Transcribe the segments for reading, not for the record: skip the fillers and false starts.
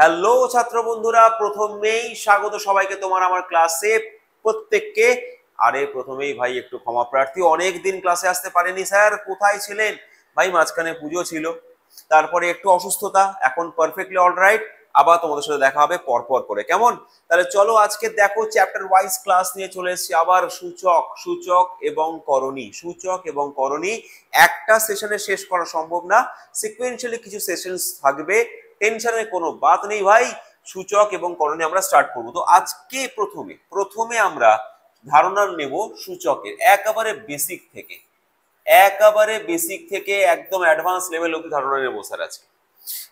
Hello ছাত্র বন্ধুরা, প্রথমেই স্বাগত সবাইকে তোমার আমার ক্লাসে প্রত্যেককে। আরে প্রথমেই ভাই একটু ক্ষমা প্রার্থী, অনেকদিন ক্লাসে আসতে পারেনি স্যার। কোথায় ছিলেন ভাই? মাঝখানে পুজো ছিল, তারপরে একটু অসুস্থতা, এখন পারফেক্টলি অলরাইট। আবার তোমাদের সাথে দেখা হবে পরপর করে, কেমন? তাহলে চলো আজকে দেখো চ্যাপ্টার ওয়াইজ ক্লাস নিয়ে চলে এসেছি আবার। সূচক, সূচক এবং করণী, সূচক এবং করণী একটা সেশনে শেষ করা সম্ভব না, সিকোয়েন্সিয়ালি কিছু সেশনস থাকবে, টেনশনের কোনো বাত নেই ভাই। সূচক এবং করণী আমরা স্টার্ট করব। তো আজকে প্রথমে আমরা ধারণা নেব সূচকের একেবারে বেসিক থেকে, একেবারে বেসিক থেকে একদম অ্যাডভান্স লেভেল অবধি ধারণা নেব স্যার আজকে।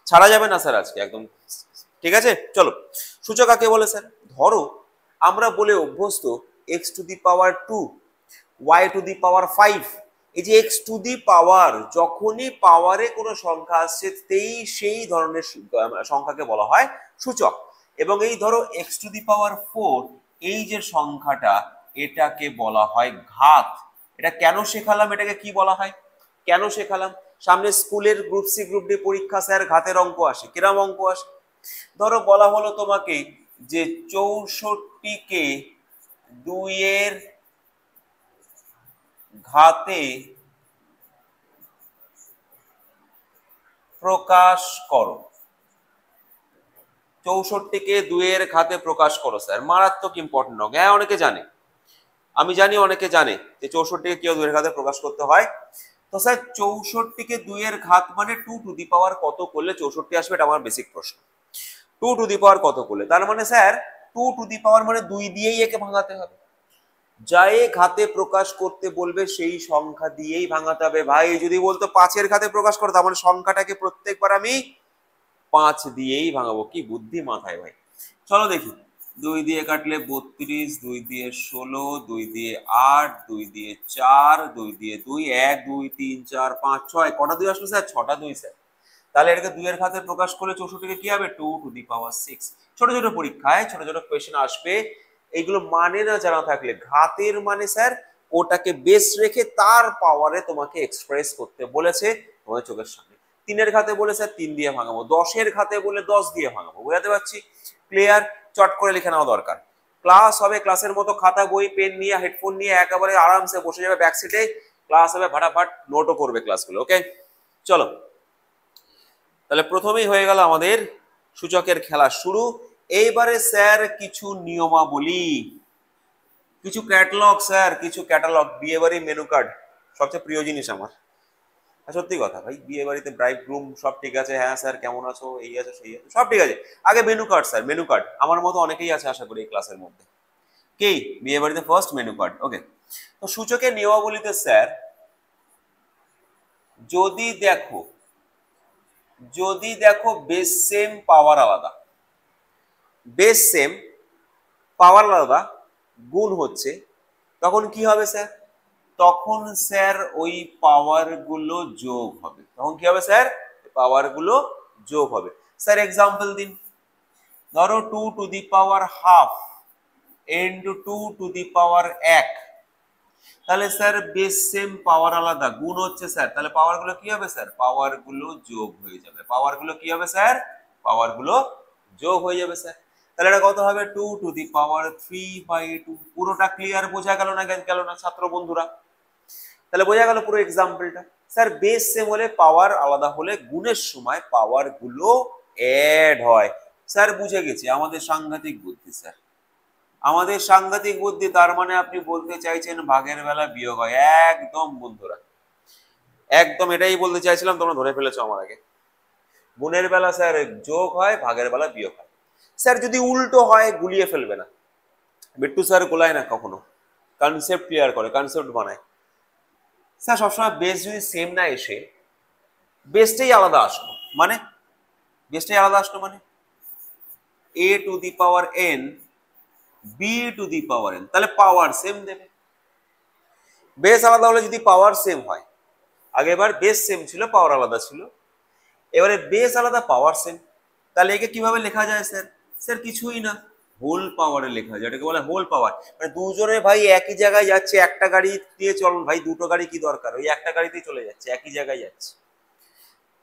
ছাড়া যাবে না স্যার আজকে একদম, ঠিক আছে? চলো, সূচক কাকে বলে স্যার? ধরো আমরা বলে অভ্যস্ত x to the power 2, y to the power 5। এই যে x টু দি পাওয়ার, যখনই পাওয়ারে কোনো সংখ্যা আসছে সেই ধরনের সংখ্যাকে বলা হয় সূচক। এবং এই ধরো x টু দি পাওয়ার 4, এই যে সংখ্যাটা, এটাকে বলা হয় ঘাত। এটা কেন শেখালাম? এটাকে কি বলা হয়, কেন শেখালাম? সামনে স্কুলের গ্রুপ সি গ্রুপ ডি পরীক্ষা স্যার, ঘাতের অঙ্ক আসে। কিরম অঙ্ক আসে? ধরো বলা হলো তোমাকে যে 64কে 2 এর ঘাতে প্রকাশ করো। 64কে 2 এর ঘাতে প্রকাশ করো স্যার, মারাত্মক ইম্পর্টেন্ট অঙ্ক। হ্যাঁ, অনেকে জানে, আমি জানি অনেকে জানে যে 64কে কেউ 2 এর ঘাতে প্রকাশ করতে হয়। তো স্যার 64কে 2 এর ঘাত মানে 2 টু দি পাওয়ার কত করলে 64 আসবে? এটা আমার বেসিক প্রশ্ন। 2 টু দি পাওয়ার কত করলে, তার মানে স্যার 2 টু দি পাওয়ার মানে 2 দিয়েই একে ভাঙাতে হবে। যাই ঘাতে প্রকাশ করতে বলবে সেই সংখ্যা দিয়েই ভাঙাতে হবে। ভাই যদি বলতো 5 এর ঘাতে প্রকাশ করো, তার মানে সংখ্যাটাকে প্রত্যেকবার আমি 5 দিয়েই ভাঙাবো। কি বুদ্ধি মাথায় ভাই! চলো দেখি, 2 দিয়ে কাটলে 32, 2 দিয়ে 16, 2 দিয়ে 8, 2 দিয়ে 4, 2 দিয়ে 2, 1 2 3 4 5 6, কটা 2 আসলো স্যার? 6টা 2 স্যার। তাহলে এটাকে 2 এর ঘাতে প্রকাশ করলে 64কে কি হবে? 2 টু দি পাওয়ার 6। ছোট ছোট পরীক্ষায় ছোট ছোট কোয়েশ্চেন আসবে, এইগুলো মানে না জানা থাকলে, ঘাতের মানে স্যার ওটাকে বেস রেখে তার পাওয়ারে তোমাকে এক্সপ্রেস করতে বলেছে তোমাদের চোখের সামনে। 3 এর ঘাতে বলে স্যার 3 দিয়ে ভাঙাবো, 10 এর ঘাতে বলে 10 দিয়ে ভাঙাবো। বুঝাতে পারছি? ক্লিয়ার? চট করে লিখে নেওয়া দরকার। ক্লাস হবে ক্লাসের মতো, খাতা বই পেন নিয়ে হেডফোন নিয়ে একেবারে আরামসে বসে যাবে ব্যাক সিটে, ক্লাস হবে ফাটাফাট, নোটও করবে ক্লাসগুলো। ওকে চলো, তাহলে প্রথমেই হয়ে গেল আমাদের সূচকের খেলা শুরু। এইবারে স্যার কিছু নিয়মাবলী, কিছু ক্যাটালগ স্যার, কিছু ক্যাটালগ। বিয়ে বাড়ি মেনু কার্ড সবচেয়ে প্রিয় জিনিস আমার। সত্যি কথা ভাই, বিয়ে বাড়িতে ব্রাইড গ্রুম সব ঠিক আছে, হ্যাঁ স্যার কেমন আছো, এই আছে সেই আছে, সব ঠিক আছে। আগে menu card sir, menu card. আমার মতো অনেকেই আছে আশা করি এই ক্লাসের মধ্যে। কি বিয়ে বাড়িতে ফার্স্ট মেনু কার্ড? ওকে। তো সূচকের নিয়মাবলীতে স্যার যদি দেখো বেস সেম পাওয়ার আলাদা, বেস সেম পাওয়ার আলাদা, গুণ হচ্ছে, তখন কি হবে স্যার? তখন স্যার ওই পাওয়ার গুলো যোগ হবে। তখন কি হবে স্যার? পাওয়ার গুলো যোগ হবে। স্যার এক্সাম্পল দিন। ধরো 2 to the power half into 2 to the power 1। তাহলে স্যার বেস সেম পাওয়ার আলাদা, গুণ হচ্ছে স্যার, তাহলে পাওয়ার গুলো কি হবে স্যার? পাওয়ার গুলো যোগ হয়ে যাবে। পাওয়ার গুলো কি হবে স্যার? পাওয়ার গুলো যোগ হয়ে যাবে স্যার। তাহলে এটা কত হবে? 2 টু দি পাওয়ার 3/2। পুরোটা ক্লিয়ার? বোঝা গেল না? গেল না ছাত্র বন্ধুরা? তাহলে বোঝা গেল পুরো এক্সাম্পলটা। স্যার বেস সেম হলে পাওয়ার আলাদা হলে গুণের সময় পাওয়ার গুলো অ্যাড হয়। স্যার বুঝে গেছি, আমাদের সাংঘাতিক বুদ্ধি স্যার, আমাদের সাংঘাতিক বুদ্ধি। তার মানে আপনি বলতে চাইছেন ভাগের বেলা বিয়োগ হয়? একদম বন্ধুরা, একদম এটাই বলতে চাইছিলাম, তোমরা ধরে ফেলেছো আমার আগে। গুণের বেলা স্যার যোগ হয়, ভাগের বেলা বিয়োগ হয়। স্যার যদি উল্টো হয় গুলিয়ে ফেলবে না, বিট্টু স্যার গোলায় না কখনো, কনসেপ্ট ক্লিয়ার করে, কনসেপ্ট বানায়। স্যার সবসময় বেস যদি সেম না এসে বেসটাই আলাদা আসলো, মানে বেসটাই আলাদা আসলো মানে a to the power n b two the power n, তাহলে পাওয়ার সেম দেবে। বেস আলাদা হলে যদি পাওয়ার সেম হয়, আগেরবার বেস সেম ছিল পাওয়ার আলাদা ছিল, এবারে বেস আলাদা পাওয়ার সেম, তাহলে একে কিভাবে লেখা যায় স্যার? স্যার কিছুই না, হোল পাওয়ারে লেখা যায়, এটাকে বলে হোল পাওয়ার। মানে দুজনে ভাই একই জায়গায় যাচ্ছে, একটা গাড়ি দিয়ে চলুন ভাই, দুটো গাড়ি কি দরকার, ওই একটা গাড়িতেই চলে যাচ্ছে, একই জায়গায় যাচ্ছে।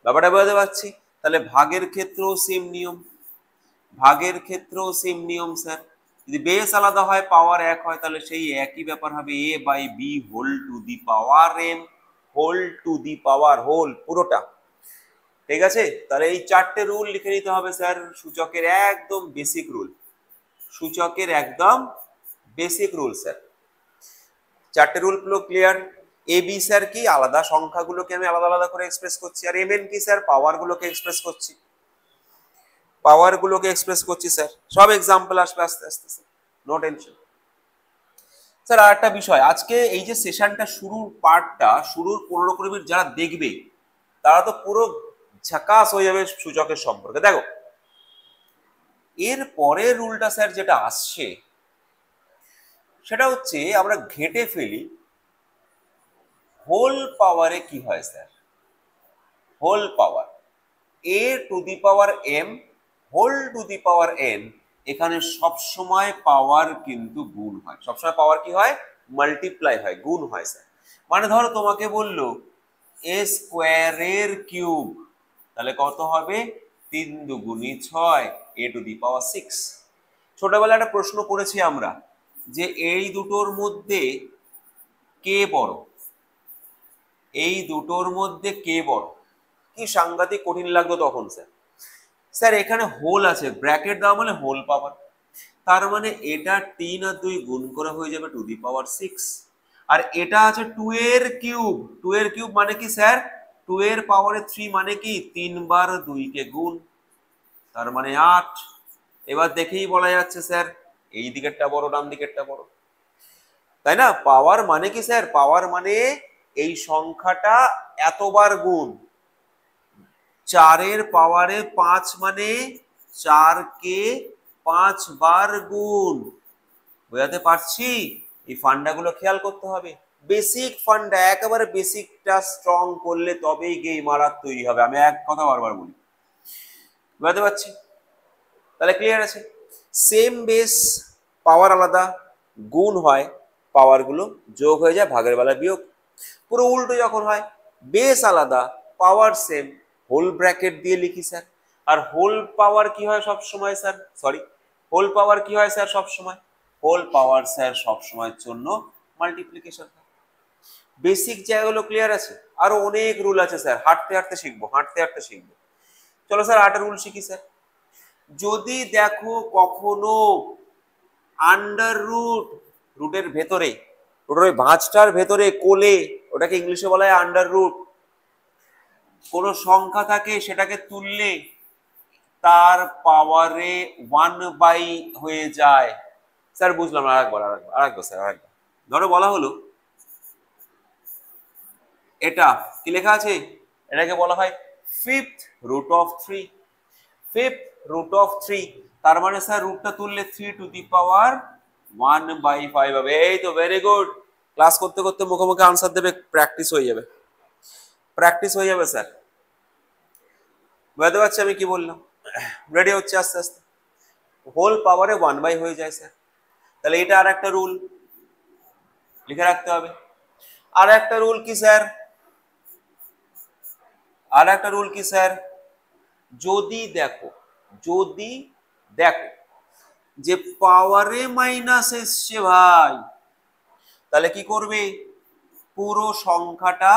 ব্যাপারটা বুঝতে পারছি? তাহলে ভাগের ক্ষেত্রেও সেম নিয়ম। ভাগের ক্ষেত্রেও সেম নিয়ম স্যার, যদি বেস আলাদা হয় পাওয়ার এক হয় তাহলে সেই একই ব্যাপার হবে a by b whole to the power m whole to the power whole পুরোটা। ঠিক আছে, তাহলে এই চারটে রুল লিখে নিতে হবে স্যার, সূচকের একদম বেসিক রুল, সূচকের একদম বেসিক রুল স্যার। চারটে রুল গুলো ক্লিয়ার। এ বি স্যার কি, আলাদা সংখ্যাগুলোকে আমি আলাদা আলাদা করে এক্সপ্রেস করছি, আর এম এন কি স্যার, পাওয়ার গুলোকে এক্সপ্রেস করছি, পাওয়ার গুলোকে এক্সপ্রেস করছি স্যার। সব এক্সাম্পল আসবে আস্তে আস্তে স্যার, নো টেনশন। স্যার আর একটা বিষয়, আজকে এই যে সেশনটা শুরুর পার্টটা, শুরুর 15-20 মিনিট যারা দেখবে তারা তো পুরো ঝাকাস হয়ে যাবে সূচকের সম্পর্কে। দেখো এর পরের রুলটা স্যার যেটা আসছে সেটা হচ্ছে আমরা ঘেঁটে ফেলি হোল পাওয়ারে কি হয় sir, whole power a to the power m whole to the power n, এখানে সব সময় পাওয়ার কিন্তু গুণ হয়, সবসময় পাওয়ার কি হয়, মাল্টিপ্লাই হয়, গুণ হয় স্যার। মানে ধরো তোমাকে বললো a স্কোয়ারের কিউব, তাহলে কত হবে, 3 দুগুণী 6 a টু দি পাওয়ার 6। ছোটবেলায় একটা প্রশ্ন করেছি আমরা যে এই দুটোর মধ্যে কে বড়, এই দুটোর মধ্যে কে বড়, কি সাংঘাতিক কঠিন লাগতো তখন স্যার। স্যার এখানে হোল আছে, ব্র্যাকেট দেওয়া মানে হোল পাওয়ার, তার মানে এটা 3 আর 2 গুণ করে হয়ে যাবে টু দি পাওয়ার 6, আর এটা আছে 2 এর কিউব, 2 এর কিউব মানে কি স্যার, 2 এর পাওয়ারে 3 মানে কি 3 বার 2 কে গুণ, তার মানে 8। এবার দেখেই বলা যাচ্ছে স্যার এই দিকেরটা বড় ডান দিকেরটা বড়, তাই না? পাওয়ার মানে কি স্যার, পাওয়ার মানে এই সংখ্যাটা এতবার গুণ, 4 এর পাওয়ারে 5 মানে 4 কে 5 বার গুণ। বোঝাতে পারছি? এই ফান্ডাগুলো খেয়াল করতে হবে, বেসিক ফান্ডা, একেবারে বেসিকটা স্ট্রং করলে তবেই গেম মারার তৈরি হবে, আমি এক কথা বারবার বলি। বুঝতে পারছি? তাহলে ক্লিয়ার আছে, সেম বেস, পাওয়ার আলাদা, গুণ হয়, পাওয়ার গুলো যোগ হয়ে যায়, ভাগের বেলা বিয়োগ। পুরো উল্টো যখন হয়, বেস আলাদা পাওয়ার সেম, হোল ব্র্যাকেট দিয়ে লিখি স্যার। আর হোল পাওয়ার কি হয় সব সময় স্যার, সরি, হোল পাওয়ার কি হয় স্যার সব সময়, হোল পাওয়ার স্যার সব সময়ের জন্য মাল্টিপ্লিকেশন। বেসিক জায়গাগুলো ক্লিয়ার আছে, আরো অনেক রুল আছে স্যার, হাঁটতে হাঁটতে শিখবো, হাঁটতে হাঁটতে শিখবো। চলো স্যার 8 রুল শিখি স্যার। যদি দেখো কখনো আন্ডার রুট, রুটের ভেতরে, রুটের ওই ভাঁজটার ভেতরে কোলে, ওটাকে ইংলিশে বলা হয় আন্ডার রুট, কোন সংখ্যা থাকে সেটাকে তুললে তার পাওয়ারে 1 বাই হয়ে যায়। স্যার বুঝলাম, আরেকবার স্যার, আরেকবার ধরো বলা হলো এটা কি লেখা আছে, এটাকে বলা হয় 5th root of 3, 5th root of 3, তার মানে স্যার রুটটা তুললে 3 টু দি পাওয়ার 1/5 হবে। এই তো ভেরি গুড, ক্লাস করতে করতে মুখে মুখে আনসার দেবে, প্র্যাকটিস হয়ে যাবে, প্র্যাকটিস হয়ে যাবে স্যার। বুঝতে পারছি আমি কি বললাম? রেডি হচ্ছে আস্তে আস্তে, হোল পাওয়ারে 1 বাই হয়ে যায় স্যার। তাহলে এটা আর একটা রুল লিখে রাখতে হবে। আর একটা রুল কি স্যার, আর একটা রুল কি স্যার, যদি দেখো, যদি দেখো যে পাওয়ারে মাইনাস এসছে ভাই, তাহলে কি করবে, পুরো সংখ্যাটা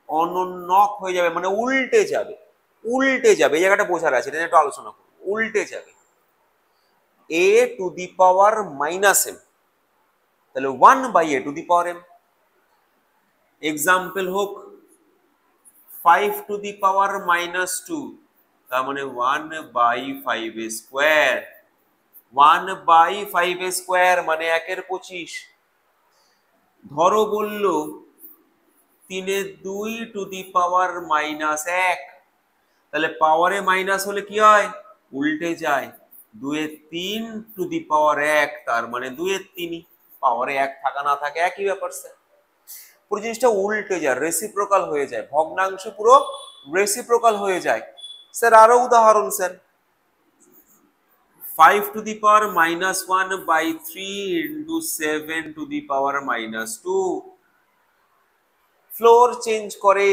অনন্যক হয়ে যাবে, মানে উল্টে যাবে, উল্টে যাবে, এই জায়গাটা বোঝার আছে, এটা একটু আলোচনা করব। উল্টে যাবে, a to the power minus m, তাহলে 1/a two the power m। Example হোক 5 টু দি পাওয়ার মাইনাস 2, তার মানে 1/5 স্কোয়ার, 1/5 স্কোয়ার মানে 1/25। ধরো বললো 3/2 টু দি পাওয়ার মাইনাস 1, তাহলে পাওয়ারে মাইনাস হলে কি হয়, উল্টে যায়, 2/3 টু দি পাওয়ার 1, তার মানে 2/3, পাওয়ারে 1 থাকা না থাকে একই ব্যাপার স্যার। পুরো জিনিসটা উল্টে যায়, রেসিপ্রোকাল হয়ে যায়, ভগ্নাংশ পুরো রেসিপ্রোকাল হয়ে যায়। স্যার আরো উদাহরণ sir, 5 two the power minus 1/3 into 7 two the power minus 2, floor change করে,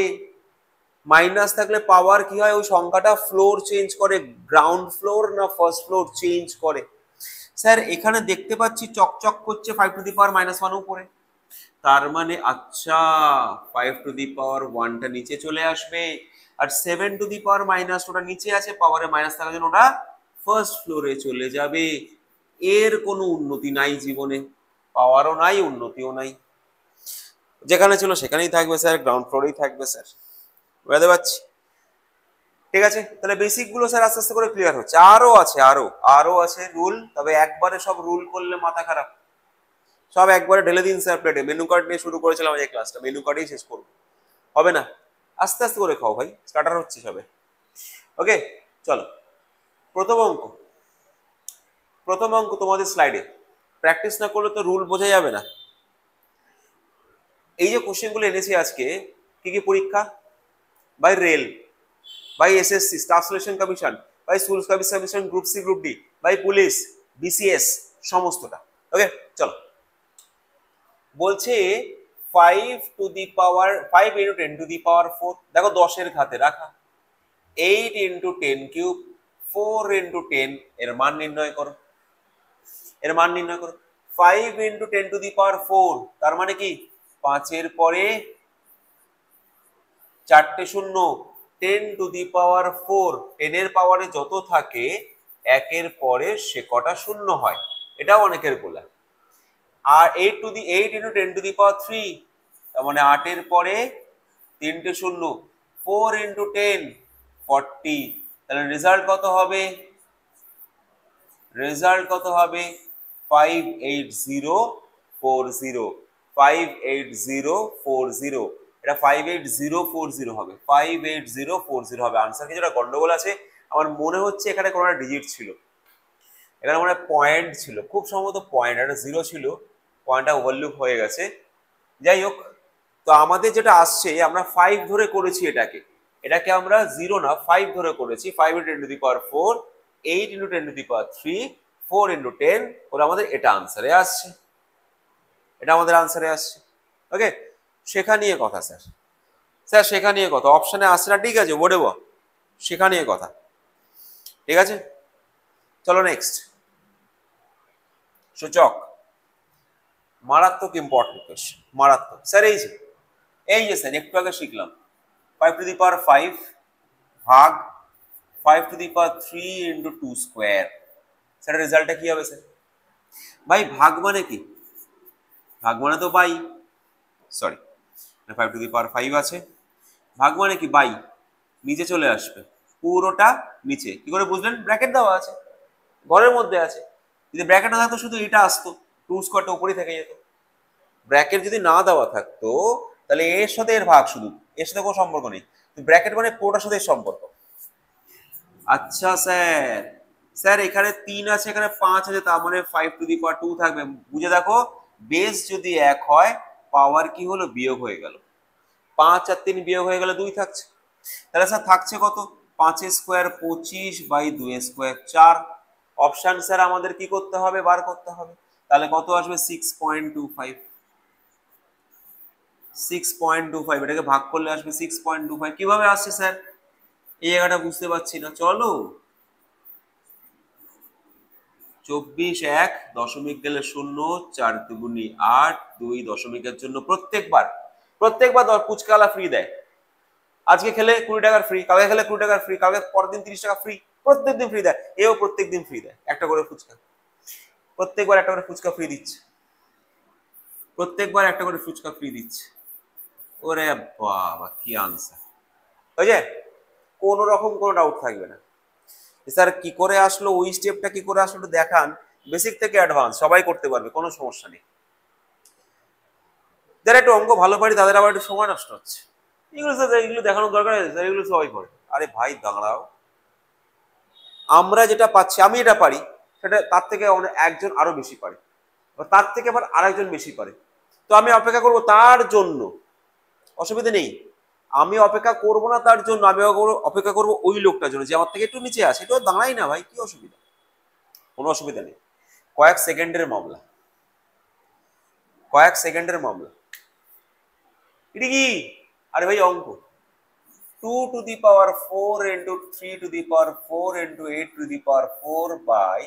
মাইনাস থাকলে পাওয়ার কি হয়, ওই সংখ্যাটা ফ্লোর চেঞ্জ করে, গ্রাউন্ড ফ্লোর না ফার্স্ট ফ্লোর চেঞ্জ করে। স্যার এখানে দেখতে পাচ্ছি চকচক করছে 5⁻⁻1 উপরে, তার মানে আচ্ছা 5⁻1টা নিচে চলে আসবে, আর 7⁻⁻2টা নিচে আছে, পাওয়ারে মাইনাস থাকার জন্য ওটা ফার্স্ট ফ্লোরে চলে যাবে। এর কোনো উন্নতি নাই জীবনে, পাওয়ারও নাই উন্নতিও নাই, যেখানে ছিল সেখানেই থাকবে স্যার, গ্রাউন্ড ফ্লোরেই থাকবে স্যার, বুঝতে পারছি। ঠিক আছে, তাহলে বেসিক গুলো স্যার আস্তে আস্তে করে ক্লিয়ার হচ্ছে। আরো আছে রুল, তবে একবারে সব রুল করলে মাথা খারাপ, সব একবারে ঢেলে দিন স্যার প্লেটে। মেনু কার্ড নিয়ে শুরু করেছিলাম এই ক্লাসটা, মেনু কার্ডেই শেষ করবো, হবে না, আস্তে আস্তে করে খাও ভাই, স্টার্টার হচ্ছে সবে। ওকে চলো, প্রথম অঙ্ক, তোমাদের স্লাইডে, প্র্যাকটিস না করলে তো রুল বোঝা যাবে না। এই যে কোশ্চেনগুলো এনেছি আজকে, কি কি পরীক্ষা, by rail, by SSC staff selection commission, by school service commission, group C group D, by police, BCS, সমস্তটা। ওকে চলো, বলছে 5 × 10⁴, দেখো 10-এর ঘাতে রাখা, 8 × 10³ 4 × 10, এর মান নির্ণয় করো, 5 × 10⁴, তার মানে কি 5-এর পরে 4টে শূন্য, 10⁴, 10-এর পাওয়ারে যত থাকে 1-এর পরে সে কটা শূন্য হয়, এটাও অনেকের বলা। আর 8 × 10⁵, তার মানে 8-এর পরে 3টে শূন্য, 4 × 10 40, তাহলে রেজাল্ট কত হবে, 58040, 58040, এটা 58040 হবে, 58040 হবে আনসার। কিছুটা গন্ডগোল আছে, আমার মনে হচ্ছে এখানে কোনো একটা ডিজিট ছিল, এখানে মনে হয় পয়েন্ট ছিল, খুব সম্ভবত পয়েন্ট, একটা জিরো ছিল, পয়েন্টটা ওভারলুক হয়ে গেছে। যাই হোক, তো আমাদের যেটা আসছে, আমরা 5 ধরে করেছি এটাকে আমরা 0 না 5 ধরে করেছি, 5 × 10⁴, 8 × 10⁵, 4 × 10, ওরা আমাদের এটা আনসারে আসছে, ওকে, শেখা নিয়ে কথা স্যার শেখা নিয়ে কথা, অপশনে আসছে না, ঠিক আছে বোর্ডে শেখা নিয়ে কথা, ঠিক আছে চলো নেক্সট। সূচক, মারাত্মক ইম্পর্টেন্ট কোশ্চেন, মারাত্মক স্যার। এই যে স্যার একটু আগে শিখলাম 5⁵ ভাগ 5⁵ × 2², স্যার রেজাল্টটা কি হবে স্যার? ভাই ভাগ মানে কি, ভাগ মানে তো বাই, সরি 5⁵ আছে, ভাগ মানে কি বাই, নিচে চলে আসবে, পুরোটা নিচে, কি করে বুঝলেন? ব্র্যাকেট দেওয়া আছে, ঘরের মধ্যে আছে, যদি ব্র্যাকেট না থাকতো শুধু এটা আসতো, 2² উপরেই থেকে যেত। ব্র্যাকেট যদি না দেওয়া থাকতো তাহলে এর সাথে এর ভাগ, শুধু এর সাথে কোনো সম্পর্ক নেই, ব্র্যাকেট মানে পুরোটার সাথে সম্পর্ক। আচ্ছা স্যার এখানে 3 আছে, এখানে 5 আছে, তার মানে 5⁵2 থাকবে, বুঝে দেখো, বেস যদি 1 হয় পাওয়ার কি হলো, বিয়োগ হয়ে গেল, 5 আর 3 বিয়োগ হয়ে গেলে 2 থাকছে, তাহলে স্যার থাকছে কত, 5² 25/2² 4। অপশন স্যার আমাদের কি করতে হবে, বার করতে হবে, তাহলে কত আসবে 6.25, 6.25, এটাকে ভাগ করলে আসবে 6.25, কিভাবে আসছে স্যার এই জায়গাটা বুঝতে পারছি না, চলো 24 1 দশমিক গেলে 0, 4 দুগুনি 8, 2 দশমিকের জন্য প্রত্যেকবার ফুচকাওয়ালা ফ্রি দেয়, আজকে খেলে 20 টাকার ফ্রি, কালকে খেলে 20 টাকার ফ্রি, কালকে পরের দিন 30 টাকা ফ্রি, প্রত্যেকদিন ফ্রি দেয়, এও প্রত্যেকদিন ফ্রি দেয় একটা করে ফুচকা, প্রত্যেকবার একটা করে ফুচকা ফ্রি দিচ্ছে, ওরে বাবা কি আনসার, ওই যে কোন রকম কোনো ডাউট থাকবে না। স্যার কি করে আসলো, ওই স্টেপটা কি করে আসলো দেখান, বেসিক থেকে অ্যাডভান্স সবাই করতে পারবে, কোনো সমস্যা নেই। যারা একটু অঙ্ক ভালো পারি তাদের আবার একটু সময় নষ্ট হচ্ছে, এগুলো দেখানোর দরকার আছে স্যার, এগুলো সবাই করে। আরে ভাই দাঁড়াও, আমরা যেটা পাচ্ছি, আমি এটা পারি, সেটা তার থেকে একজন আরো বেশি পারে, তার থেকে আবার আরেকজন বেশি পারে, তো আমি অপেক্ষা করব তার জন্য, অসুবিধা নেই, আমি অপেক্ষা করব না তার জন্য, আমি অপেক্ষা করব ওই লোকটার জন্য যে আমার থেকে একটু নিচে আছে, এটাও দাঁড়াই না ভাই, কি অসুবিধা, কোনো অসুবিধা নেই, কয়েক সেকেন্ডের মামলা, এটা কি, আরে ভাই অঙ্ক, 2 to the power 4 into 3 to the power 4 into 8 to the power 4 by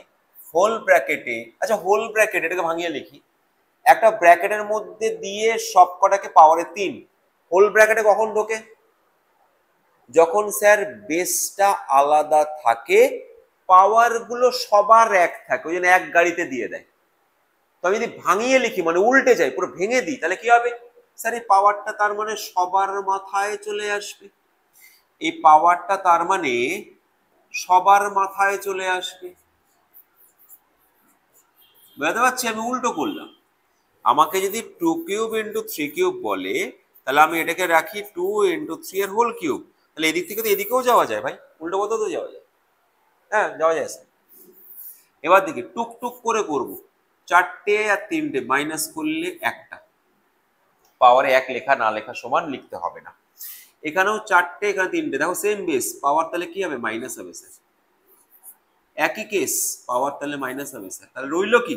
whole ব্র্যাকেটে, আচ্ছা হোল ব্র্যাকেট এটাকে ভাঙিয়ে লিখি, একটা ব্র্যাকেটের মধ্যে দিয়ে সব কটাকে পাওয়ারে 3, হোল ব্র্যাকেটে কখন ঢোকে? যখন স্যার বেসটা আলাদা থাকে, পাওয়ার গুলো সবার এক থাকে, ওই জন্য এক গাড়িতে দিয়ে দেয়। তো আমি যদি ভাঙিয়ে লিখি মানে উল্টে যাই, পুরো ভেঙে দিই, তাহলে কি হবে স্যার? এই পাওয়ারটা তার মানে সবার মাথায় চলে আসবে, এই পাওয়ারটা তার মানে সবার মাথায় চলে আসবে। বুঝতে পারছি? আমি উল্টো করলাম। আমাকে যদি 2 কিউব ইন্টু 3 কিউব বলে, তাহলে আমি এটাকে রাখি 2 ইন্টু 3 এর হোল কিউব, তাহলে এদিক থেকে তো এদিকেও যাওয়া যায় ভাই, উল্টো পথে তো যাওয়া যায়। হ্যাঁ যাওয়া যায় স্যার। এবার দেখি টুকটুক করে করব, 4টে আর 3টে মাইনাস করলে একটা, পাওয়ারে 1 লেখা না লেখা সমান, লিখতে হবে না। এখানেও 4টে, এখানে 3টে, দেখো সেম বেস, পাওয়ার তাহলে কি হবে? মাইনাস হবে স্যার। একই কেস, পাওয়ার তাহলে মাইনাস হবে স্যার। তাহলে রইল কি?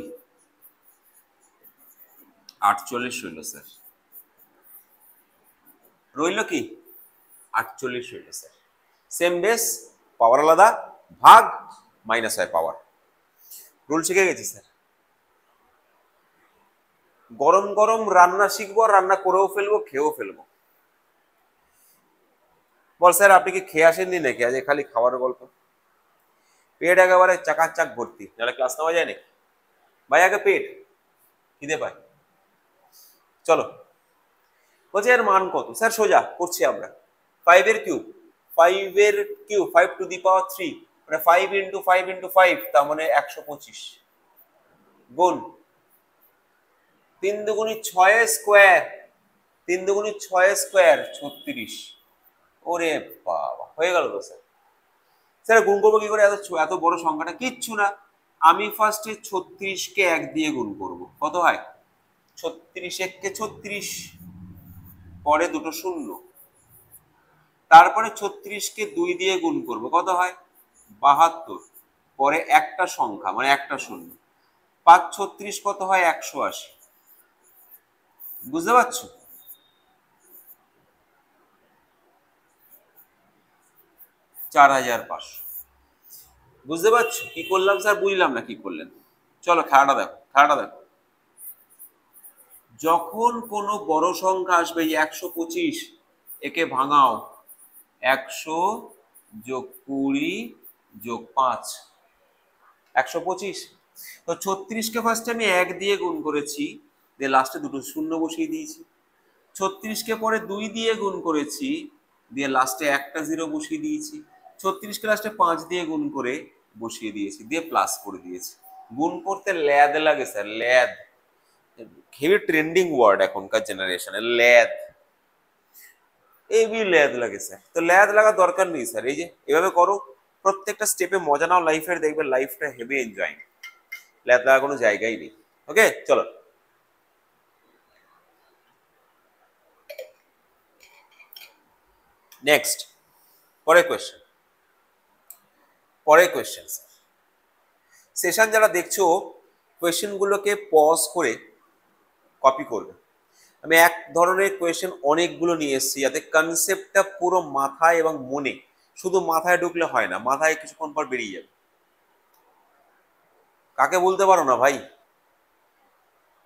48 রইল স্যার। রইল কি? 48 রইল স্যার। সেম বেস, পাওয়ার আলাদা, ভাগ মাইনাস হয় পাওয়ার। রুল শিখে গেছি স্যার। গরম গরম রান্না শিখবো, রান্না করেও ফেলবো, খেয়েও ফেলবো। বল স্যার আপনি কি খেয়ে আসেননি নাকি? আজ খালি খাওয়ার গল্প, পেট একেবারে চাকাচাক ভর্তি, নাহলে ক্লাস নেওয়া যায় নাকি ভাই? আগে পেট খিদে পায়। চলো, বলছি এর মান কত স্যার? সোজা করছি আমরা, 5 এর কিউব, 5 এর কিউব 5 টু দি পাওয়ার 3, মানে 5 ইন্টু 5 ইন্টু 5, তার মানে 125 গুণ 3 দুগুণী 6 স্কোয়ার, 3 দুগুণী 6 স্কোয়ার 36। ওরে বাবা, হয়ে গেল তো স্যার। স্যার গুণ করবো কি করে? এত বড় সংখ্যাটা? কিচ্ছু না, আমি ফার্স্টে 36 কে 1 দিয়ে গুণ করব, কত হয়? 36 1 কে 36, পরে দুটো শূন্য, তারপরে 36 কে 2 দিয়ে গুণ করব, কত হয়? 72, পরে একটা সংখ্যা মানে একটা শূন্য, 5 36 কত হয়? 180। বুঝতে পারছো? $4500। বুঝতে পারছো কি করলাম স্যার? বুঝলাম না কি করলেন। চলো খেলাটা দেখো, খেলাটা দেখো। যখন কোনো বড় সংখ্যা আসবে, 125, একে ভাঙাও, 100 যোগ 20 যোগ 5, 125। তো 36 কে ফার্স্টে আমি 1 দিয়ে গুণ করেছি, দিয়ে লাস্টে দুটো শূন্য বসিয়ে দিয়েছি। 36 কে পরে 2 দিয়ে গুণ করেছি, দিয়ে লাস্টে একটা 0 বসিয়ে দিয়েছি। 36 কে লাস্টে 5 দিয়ে গুণ করে বসিয়ে দিয়েছি, দিয়ে প্লাস করে দিয়েছি। গুণ করতে ল্যাদ লাগে স্যার, ল্যাদ, হেভি ট্রেন্ডিং ওয়ার্ড এখনকার জেনারেশনে, ল্যাদ, এবি ল্যাদ লাগে স্যার। তো ল্যাদ লাগার দরকার নেই স্যার, এই যে এভাবে করো, প্রত্যেকটা স্টেপে মজা নাও লাইফের, দেখবে লাইফটা হেভি এনজয়িং, ল্যাদ লাগার কোনো জায়গাই নেই। ওকে চলো, নেক্সট, পরের কোয়েশ্চেন। পরের কোয়েশ্চেন, সেশন যারা দেখছো কোয়েশ্চেনগুলোকে পজ করে কপি করবে। আমি এক ধরনের কোয়েশ্চেন অনেকগুলো নিয়ে এসেছি, যাতে কনসেপ্টটা পুরো মাথায় এবং মনে, শুধু মাথায় ঢুকলে হয় না, মাথায় কিছুক্ষণ পর বেরিয়ে যাবে। কাকে বলতে পারো না ভাই?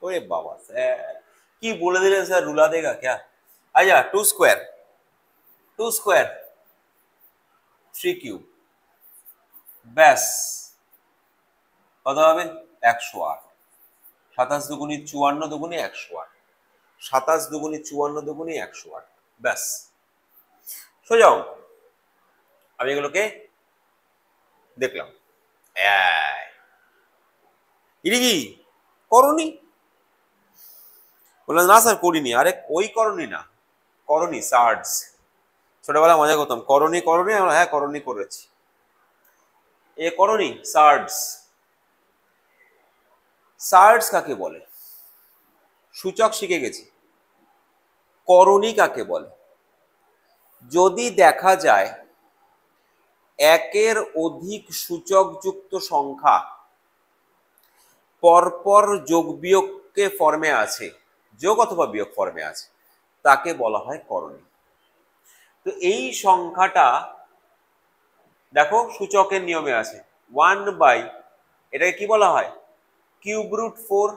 ওরে বাবা স্যার কি বলে দিলেন স্যার, রুলা দেগা ক্যা? আচ্ছা 2 স্কোয়ার, 2 স্কোয়ার 3 কিউব, ব্যাস কত হবে? 108। 27 দুগুণী 54 দুগুণী 108, 27 দুগুণী 54 দুগুণী 108, ব্যাস সোজা অঙ্ক। আমি এগুলোকে দেখলাম, এটা কি করনি? বললাম না স্যার করিনি। আরে ওই করনি না, করনি সার্ডস, ছোটবেলা মজা করতাম, করনি করনি, হ্যাঁ করনি করেছি। এ করনি সার্ডস। সার্ডস কাকে বলে? সূচক শিখে গেছি। করনি কাকে বলে? যদি দেখা যায় একের অধিক সূচকযুক্ত সংখ্যা পরপর যোগ বিয়োগকে ফর্মে আছে, যোগ অথবা বিয়োগ ফর্মে আছে, তাকে বলা হয় করণী। তো এই সংখ্যাটা দেখো সূচকের নিয়মে আছে 1 বাই, এটাকে কি বলা হয় কিউব রুট 4,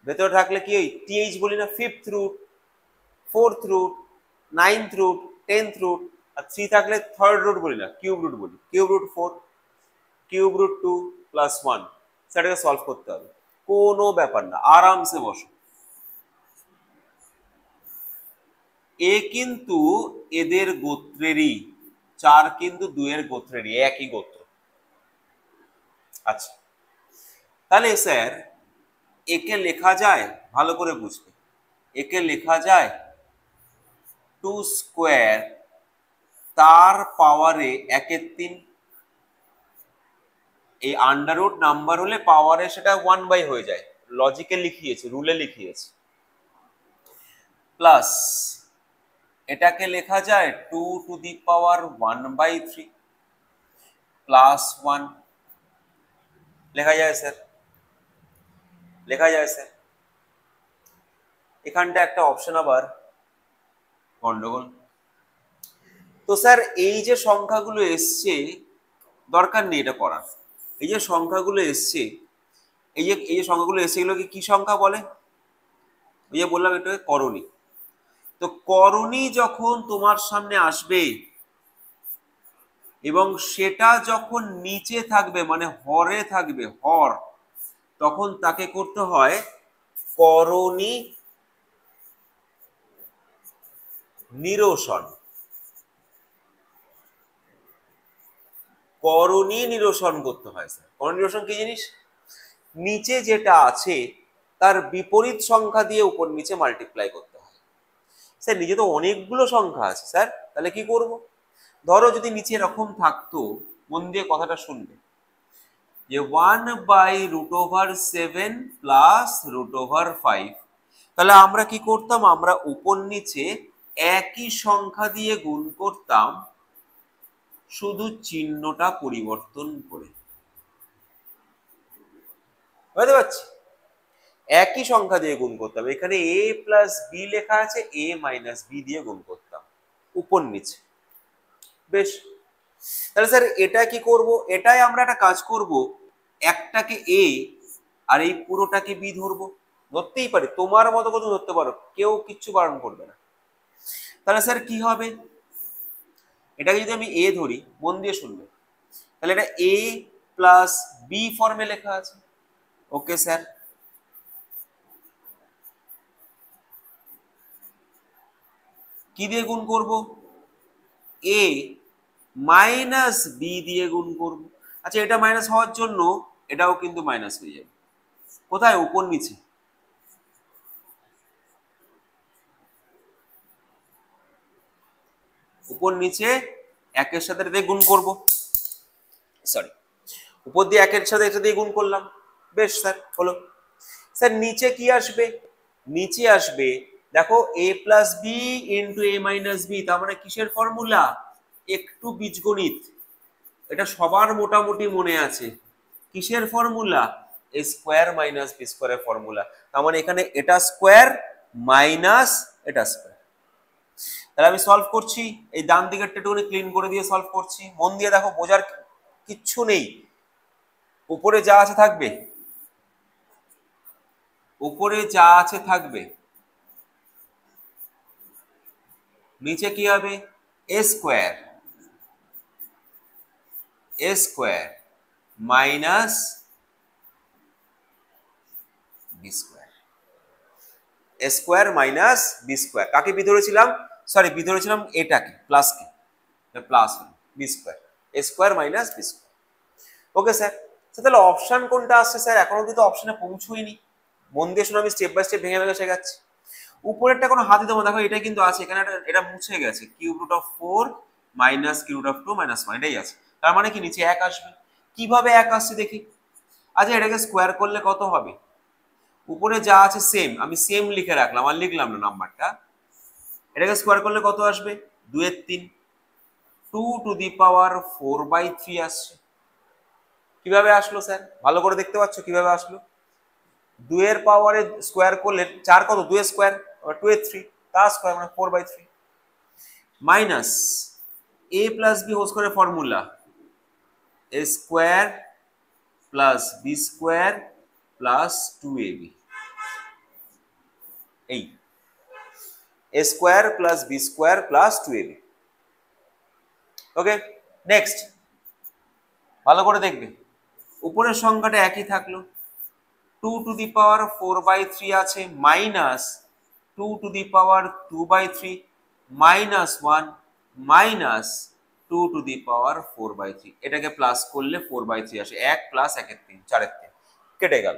ভেতরে থাকলে কি ওই টিএইচ বলি না, 5th root, 4th root, 9th root, 10th root, আর 3 থাকলে 3rd রুট বলি না, কিউব রুট বলি, cube root 4, cube root 2 plus 1, সেটাকে সলভ করতে হবে, কোনো ব্যাপার না, আরামসে বসো। এ কিন্তু এদের গোত্রেরই, 4 কিন্তু 2 এর গোত্রেরই, একই গোত্র। আচ্ছা, তাহলে স্যার একে লেখা যায়, ভালো করে বুঝবে, একে লেখা যায় 2 স্কোয়ার তার পাওয়ারে 1/3। এই আন্ডাররুট নাম্বার হলে পাওয়ারে সেটা 1 বাই হয়ে যায়, লজিকে লিখিয়েছে, রুলে লিখিয়েছে, প্লাস এটাকে লেখা যায় 2 টু দি পাওয়ার 1/3 প্লাস 1, লেখা যায় স্যার, লেখা যায় স্যার। এখানটা একটা অপশন আবার গন্ডগোল। তো স্যার এই যে সংখ্যাগুলো এসছে, দরকার নেই এটা করার, এই যে সংখ্যাগুলো এসছে, এই যে সংখ্যাগুলো এসছে, এগুলোকে কি সংখ্যা বলে, ওই যে বললাম এটাকে করণী। তো করণী যখন তোমার সামনে আসবে এবং সেটা যখন নিচে থাকবে মানে হরে থাকবে, হর, তখন তাকে করতে হয় করণী নিরসন। করণী নিরসন করতে হয় স্যার। করণী নিরসন কি জিনিস, নিচে যেটা আছে তার বিপরীত সংখ্যা দিয়ে উপর নিচে মাল্টিপ্লাই করতে হয়। স্যার নিচে তো অনেকগুলো সংখ্যা আছে স্যার, তাহলে কি করব, ধরো যদি নিচে এরকম থাকতো, মন দিয়ে কথাটা শুনবে, যে 1/√7 প্লাস √5, তাহলে আমরা কি করতাম, আমরা উপর নিচে একই সংখ্যা দিয়ে গুণ করতাম, শুধু চিহ্নটা পরিবর্তন করে। বুঝতে পারছি, একই সংখ্যা দিয়ে গুণ করতাম, এখানে a প্লাস বি লেখা আছে, a মাইনাস বি দিয়ে গুণ করতাম উপর নিচে। বেশ, তাহলে স্যার এটা কি করব, এটাই আমরা একটা কাজ করব, একটাকে a আর এই পুরোটাকে b ধরবো, ধরতেই পারি, তোমার মতো কত ধরতে পারো, কেউ কিচ্ছু বারণ করবে না। তাহলে স্যার কি হবে, এটাকে যদি আমি a ধরি, মন দিয়ে শুনবে, তাহলে এটা a প্লাস বি ফর্মে লেখা আছে। ওকে স্যার, কি দিয়ে গুণ করব, a মাইনাস বি দিয়ে গুণ করব। আচ্ছা, এটা মাইনাস হওয়ার জন্য এটাও কিন্তু মাইনাস হয়ে যাবে, কোথায়, উপর নিচে। উপর নিচে একের সাথে এটা দিয়ে গুণ করব, সরি, উপর দিয়ে একের সাথে এটা দিয়ে গুণ করলাম। বেশ স্যার, হলো। স্যার নিচে কি আসবে, নিচে আসবে দেখো a plus b into a minus b, তার মানে কিসের ফর্মুলা, একটু বীজগণিত, এটা সবার মোটামুটি মনে আছে, কিসের formula, a square minus b স্কোয়ারের ফর্মুলা। তার মানে এখানে এটা স্কোয়ার মাইনাস এটা স্কোয়ার। তাহলে আমি সলভ করছি, এই ডান দিকেরটা একটু ক্লিন করে দিয়ে সলভ করছি, মন দিয়ে দেখো, বোঝার কিচ্ছু নেই, উপরে যা আছে থাকবে, উপরে যা আছে থাকবে, নিচে কি হবে, a square, a square minus B square, a square minus B square, কাকে বি ধরেছিলাম, সরি বি ধরেছিলাম এটাকে, প্লাসকে, plus B square, a square minus B square. Okay sir, তাহলে অপশন কোনটা আসছে স্যার, এখনো কিন্তু অপশনে পৌঁছইনি, মন দিয়ে শুনে আমি স্টেপ বাই স্টেপ ভেঙে ভেঙে শেখাচ্ছি। উপরেরটা কোনো হাতে দেবো, দেখো এটা কিন্তু আছে, এখানে এটা মুছে গেছে, cube root of 4 minus cube root of 2 minus 1, এটাই আছে, তার মানে কি নিচে 1 আসবে। কিভাবে 1 আসছে দেখি, আচ্ছা এটাকে স্কোয়ার করলে কত হবে, উপরে যা আছে সেম, আমি সেম লিখে রাখলাম, আর লিখলাম না নাম্বারটা, এটাকে স্কোয়ার করলে কত আসবে, 2 এর 3, 2 টু দি পাওয়ার 4/3 আসছে। কিভাবে আসলো স্যার, ভালো করে দেখতে পাচ্ছ কিভাবে আসলো, 2 এর পাওয়ারে স্কোয়ার করলে 4 কত, 2 এর স্কোয়ার, 2 এর 3, তার স্কোয়ার মানে 4/3। Minus a plus B whole স্কয়ারের formula a square plus B square plus 2ab, এই a square plus B square plus 2ab। Okay, next ভালো করে দেখবে, উপরের সংখ্যাটা একই থাকলো, 2 টু দি পাওয়ার 4/3 আছে minus 2 to the power 2/3 minus 1 minus 2 to the power 4/3, এটাকে প্লাস করলে 4/3 আসে, 1 প্লাস 1 এর 3 4 এর 3 কেটে গেল।